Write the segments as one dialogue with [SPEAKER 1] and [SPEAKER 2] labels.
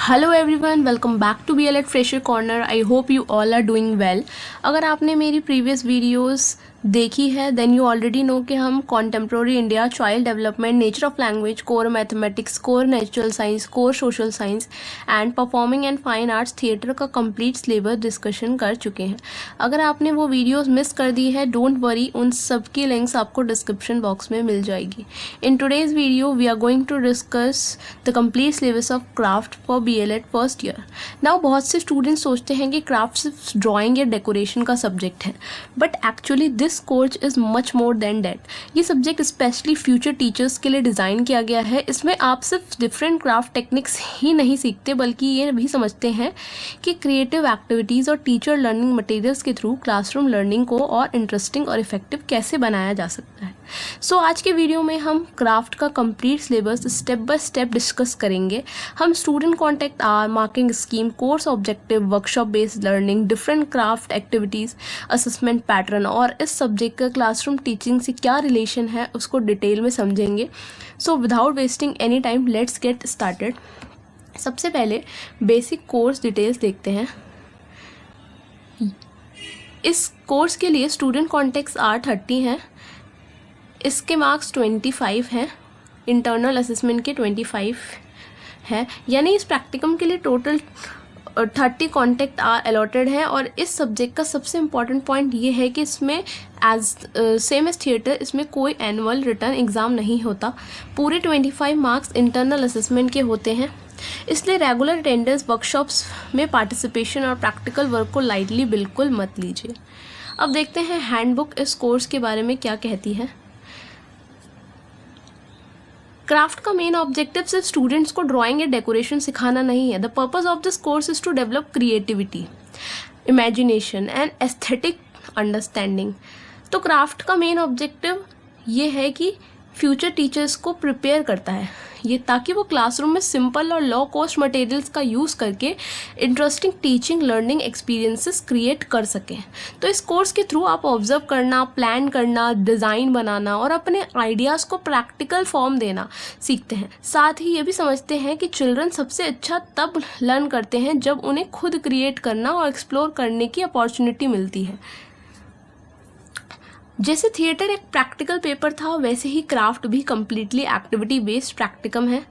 [SPEAKER 1] Hello everyone, welcome back to BLED fresher corner. I hope you all are doing well. अगर आपने मेरी previous videos देखी है then you already know कि हम contemporary India, child development, nature of language, core mathematics, core natural science, core social science and performing and fine arts theatre का complete syllabus discussion कर चुके हैं। अगर आपने वो वीडियोस मिस कर दी है, डोंट वरी, उन सब की लिंक्स आपको डिस्क्रिप्शन बॉक्स में मिल जाएगी। In today's video we are going to discuss the complete syllabus of craft for BLED first year. Now बहुत से स्टूडेंट्स सोचते हैं कि क्राफ्ट सिर्फ ड्राइंग या डेकोरेशन का सब्जेक्ट है, but actually this course is much more than that. ये सब्जेक्ट स्पेशली फ्यूचर टीचर्स के लिए डिज़ाइन किया गया है। इसमें आप सिर्फ डिफरेंट क्राफ्ट टेक्निक्स ही नहीं सीखते, बल्कि ये भी समझते हैं कि क्रिएटिव एक्टिविटीज़ और टीचर लर्निंग मटेरियल्स के थ्रू क्लासरूम लर्निंग को और इंटरेस्टिंग और इफेक्टिव कैसे बनाया जा सकता है। सो आज के वीडियो में हम क्राफ्ट का complete syllabus step by step discuss करेंगे। हम student contact hour, marking scheme, course objective, workshop based learning, different craft activities, assessment pattern और इस सब्जेक्ट का क्लासरूम टीचिंग से क्या रिलेशन है उसको डिटेल में समझेंगे। So without wasting any time let's get started. सबसे पहले बेसिक कोर्स डिटेल्स देखते हैं। इस कोर्स के लिए स्टूडेंट कॉन्टैक्ट्स R30 हैं, इसके मार्क्स 25 हैं, इंटरनल असेसमेंट के 25 हैं, यानी इस प्रैक्टिकम के लिए टोटल 30 कॉन्टैक्ट अलॉटेड हैं। और इस सब्जेक्ट का सबसे इम्पॉर्टेंट पॉइंट ये है कि इसमें सेम एज थिएटर इसमें कोई एनुअल रिटर्न एग्ज़ाम नहीं होता। पूरे 25 मार्क्स इंटरनल असेसमेंट के होते हैं, इसलिए रेगुलर अटेंडेंस, वर्कशॉप्स में पार्टिसिपेशन और प्रैक्टिकल वर्क को लाइटली बिल्कुल मत लीजिए। अब देखते हैं हैंडबुक इस कोर्स के बारे में क्या कहती है। क्राफ्ट का मेन ऑब्जेक्टिव सिर्फ स्टूडेंट्स को ड्राइंग या डेकोरेशन सिखाना नहीं है। The purpose of this course is to develop creativity, imagination and aesthetic understanding. तो क्राफ्ट का मेन ऑब्जेक्टिव ये है कि फ्यूचर टीचर्स को प्रिपेयर करता है ये, ताकि वो क्लासरूम में सिंपल और लो कॉस्ट मटेरियल्स का यूज़ करके interesting teaching learning experiences create कर सकें। तो इस कोर्स के थ्रू आप ऑब्जर्व करना, प्लान करना, डिज़ाइन बनाना और अपने आइडियाज़ को प्रैक्टिकल फॉर्म देना सीखते हैं। साथ ही ये भी समझते हैं कि चिल्ड्रन सबसे अच्छा तब लर्न करते हैं जब उन्हें खुद क्रिएट करना और एक्सप्लोर करने की अपॉर्चुनिटी मिलती है। जैसे थिएटर एक प्रैक्टिकल पेपर था, वैसे ही क्राफ्ट भी कम्प्लीटली एक्टिविटी बेस्ड प्रैक्टिकम है।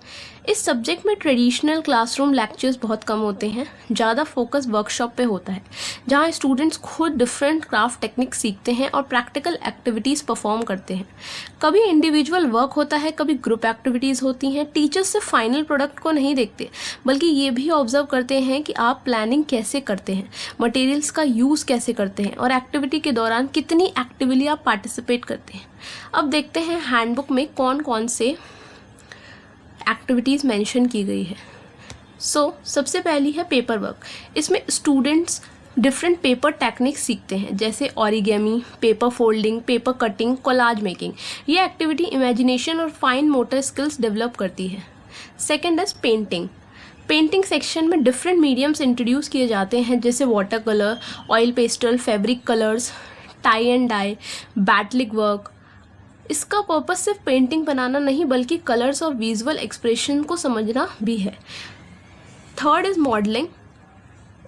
[SPEAKER 1] इस सब्जेक्ट में ट्रेडिशनल क्लासरूम लेक्चर्स बहुत कम होते हैं, ज़्यादा फोकस वर्कशॉप पे होता है, जहाँ स्टूडेंट्स खुद डिफरेंट क्राफ्ट टेक्निक सीखते हैं और प्रैक्टिकल एक्टिविटीज़ परफॉर्म करते हैं। कभी इंडिविजुअल वर्क होता है, कभी ग्रुप एक्टिविटीज़ होती हैं। टीचर्स सिर्फ फाइनल प्रोडक्ट को नहीं देखते, बल्कि ये भी ऑब्जर्व करते हैं कि आप प्लानिंग कैसे करते हैं, मटेरियल्स का यूज़ कैसे करते हैं और एक्टिविटी के दौरान कितनी एक्टिवली आप पार्टिसिपेट करते हैं। अब देखते हैं हैंडबुक में कौन कौन से एक्टिविटीज़ मेंशन की गई है। सबसे पहली है पेपर वर्क। इसमें स्टूडेंट्स डिफरेंट पेपर टेक्निक्स सीखते हैं, जैसे origami, paper folding, paper cutting, collage making. ये एक्टिविटी इमेजिनेशन और फाइन मोटर स्किल्स डेवलप करती है। Second is painting. Painting section में डिफरेंट मीडियम्स इंट्रोड्यूस किए जाते हैं, जैसे water colour, oil pastel, fabric colours, tie and dye, batik work. इसका पर्पस सिर्फ पेंटिंग बनाना नहीं, बल्कि कलर्स और विजुअल एक्सप्रेशन को समझना भी है। Third is modelling.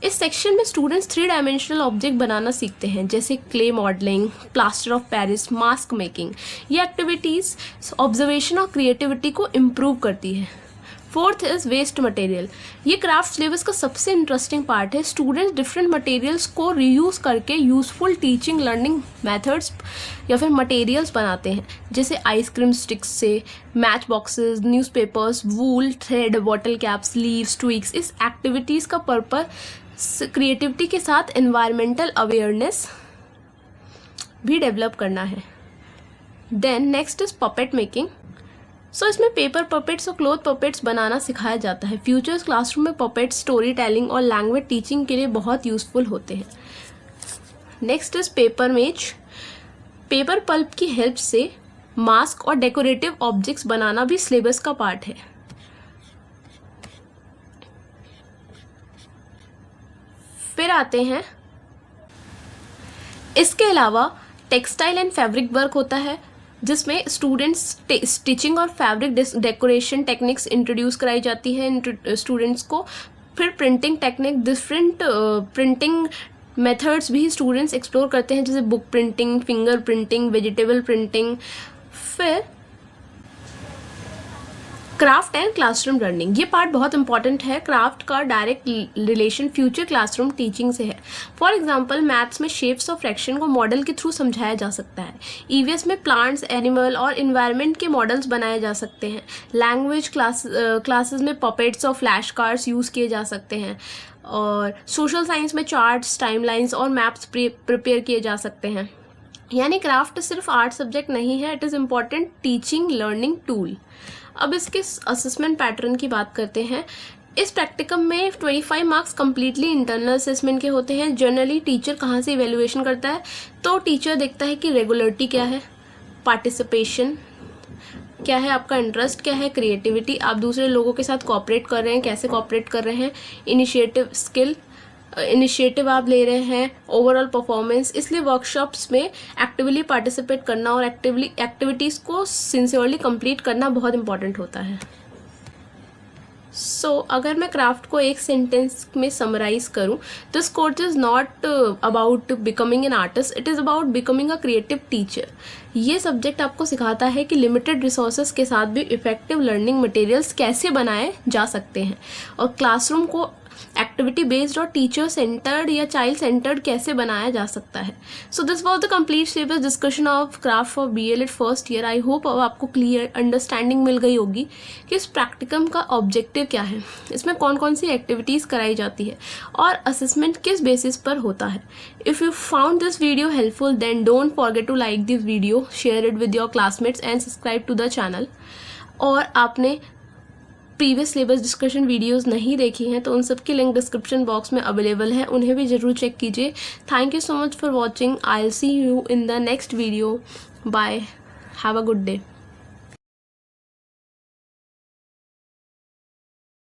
[SPEAKER 1] इस सेक्शन में स्टूडेंट्स 3 डायमेंशनल ऑब्जेक्ट बनाना सीखते हैं, जैसे clay modelling, plaster of Paris, mask making. ये एक्टिविटीज़ ऑब्जर्वेशन और क्रिएटिविटी को इम्प्रूव करती है। Fourth is waste material. ये क्राफ्ट सिलेबस का सबसे इंटरेस्टिंग पार्ट है। स्टूडेंट्स डिफरेंट मटेरियल्स को रीयूज़ करके यूजफुल टीचिंग लर्निंग मेथड्स या फिर मटेरियल्स बनाते हैं, जैसे आइसक्रीम स्टिक्स से match boxes, newspapers, wool, thread, bottle caps, leaves, twigs. इस एक्टिविटीज़ का पर्पस क्रिएटिविटी के साथ एनवायरमेंटल अवेयरनेस भी डेवलप करना है। Then next is puppet making. इसमें पेपर पपेट्स और क्लॉथ पपेट्स बनाना सिखाया जाता है। फ्यूचर्स क्लासरूम में पपेट्स स्टोरी टेलिंग और लैंग्वेज टीचिंग के लिए बहुत यूजफुल होते हैं। Next is paper mache. Paper pulp की हेल्प से मास्क और डेकोरेटिव ऑब्जेक्ट्स बनाना भी सिलेबस का पार्ट है। फिर आते हैं, इसके अलावा टेक्सटाइल एंड फैब्रिक वर्क होता है, जिसमें स्टूडेंट्स स्टिचिंग और फैब्रिक डेकोरेशन टेक्निक्स इंट्रोड्यूस कराई जाती है स्टूडेंट्स को। फिर printing technique, different printing methods भी स्टूडेंट्स एक्सप्लोर करते हैं, जैसे book printing, finger printing, vegetable printing. फिर क्राफ्ट एंड क्लासरूम लर्निंग, ये पार्ट बहुत इंपॉर्टेंट है। क्राफ्ट का direct relation future classroom teaching से है। फॉर एग्जांपल मैथ्स में शेप्स और फ्रैक्शन को मॉडल के थ्रू समझाया जा सकता है। ईवीएस में प्लांट्स, एनिमल और इन्वायरमेंट के मॉडल्स बनाए जा सकते हैं। लैंग्वेज क्लासेस में पपेट्स और फ्लैश कार्ड्स यूज़ किए जा सकते हैं। और सोशल साइंस में चार्ट्स, टाइमलाइंस और मैप्स प्रिपेयर किए जा सकते हैं। यानी क्राफ्ट सिर्फ आर्ट सब्जेक्ट नहीं है, it is important teaching learning tool. अब इसके असेसमेंट पैटर्न की बात करते हैं। इस प्रैक्टिकम में 25 मार्क्स कम्प्लीटली इंटरनल असेसमेंट के होते हैं। जनरली टीचर कहाँ से इवेल्युएशन करता है, तो टीचर देखता है कि रेगुलरिटी क्या है, पार्टिसिपेशन क्या है, आपका इंटरेस्ट क्या है, क्रिएटिविटी, आप दूसरे लोगों के साथ कोऑपरेट कर रहे हैं, कैसे कोऑपरेट कर रहे हैं, इनिशिएटिव आप ले रहे हैं, ओवरऑल परफॉर्मेंस। इसलिए वर्कशॉप्स में एक्टिवली पार्टिसिपेट करना और एक्टिविटीज़ को सिंसियरली कंप्लीट करना बहुत इंपॉर्टेंट होता है। अगर मैं क्राफ्ट को एक सेंटेंस में समराइज करूं, this course is not about becoming an artist, it is about becoming a creative teacher. ये सब्जेक्ट आपको सिखाता है कि लिमिटेड रिसोर्सेज के साथ भी इफेक्टिव लर्निंग मटेरियल्स कैसे बनाए जा सकते हैं, और क्लासरूम को एक्टिविटी बेस्ड और टीचर सेंटर्ड या चाइल्ड सेंटर्ड कैसे बनाया जा सकता है। So this was the complete syllabus discussion of craft for BLED first year. I hope अब आपको क्लियर अंडरस्टैंडिंग मिल गई होगी कि इस प्रैक्टिकम का ऑब्जेक्टिव क्या है, इसमें कौन कौन सी एक्टिविटीज़ कराई जाती है और असेसमेंट किस बेसिस पर होता है। If you found this video helpful then don't forget to like this video, share it with your classmates and subscribe to the channel. और आपने प्रीवियस सिलेबस डिस्कशन वीडियोस नहीं देखी हैं तो उन सब की लिंक डिस्क्रिप्शन बॉक्स में अवेलेबल है, उन्हें भी ज़रूर चेक कीजिए। Thank you so much for watching. I will see you in the next video. Bye, have a good day.